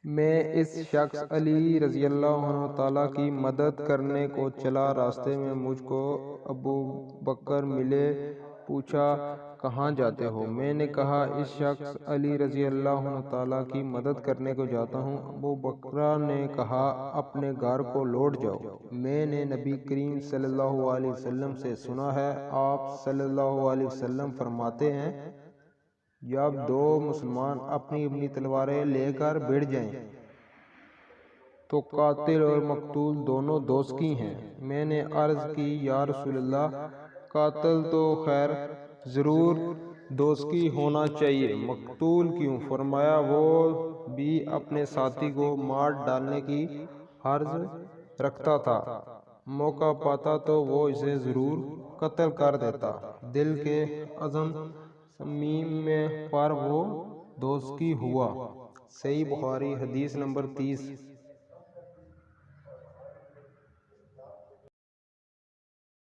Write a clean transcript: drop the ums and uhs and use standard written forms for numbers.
میں اس شخص علی رضی اللہ عنہ تعالیٰ کی مدد کرنے کو چلا، راستے میں مجھ کو ابو بکر ملے، پوچھا کہاں جاتے ہو؟ میں نے کہا اس شخص علی رضی اللہ عنہ تعالیٰ کی مدد کرنے کو جاتا ہوں۔ ابو بکر نے کہا اپنے گھر کو لوٹ جاؤ، میں نے نبی کریم صلی اللہ علیہ وسلم سے سنا ہے، آپ صلی اللہ علیہ وسلم فرماتے ہیں جب دو مسلمان اپنی اپنی تلواریں لے کر بھڑ جائیں تو قاتل اور مقتول دونوں دوست کی ہیں۔ میں نے عرض کی یا رسول اللہ، قاتل تو خیر ضرور دوست کی ہونا چاہیے، مقتول کیوں؟ فرمایا وہ بھی اپنے ساتھی کو مار ڈالنے کی حرض رکھتا تھا، موقع پاتا تو وہ اسے ضرور قتل کر دیتا، دل کے عزم صمیم میں پر وہ دوست کی ہوا۔ صحیح بخاری حدیث نمبر 30۔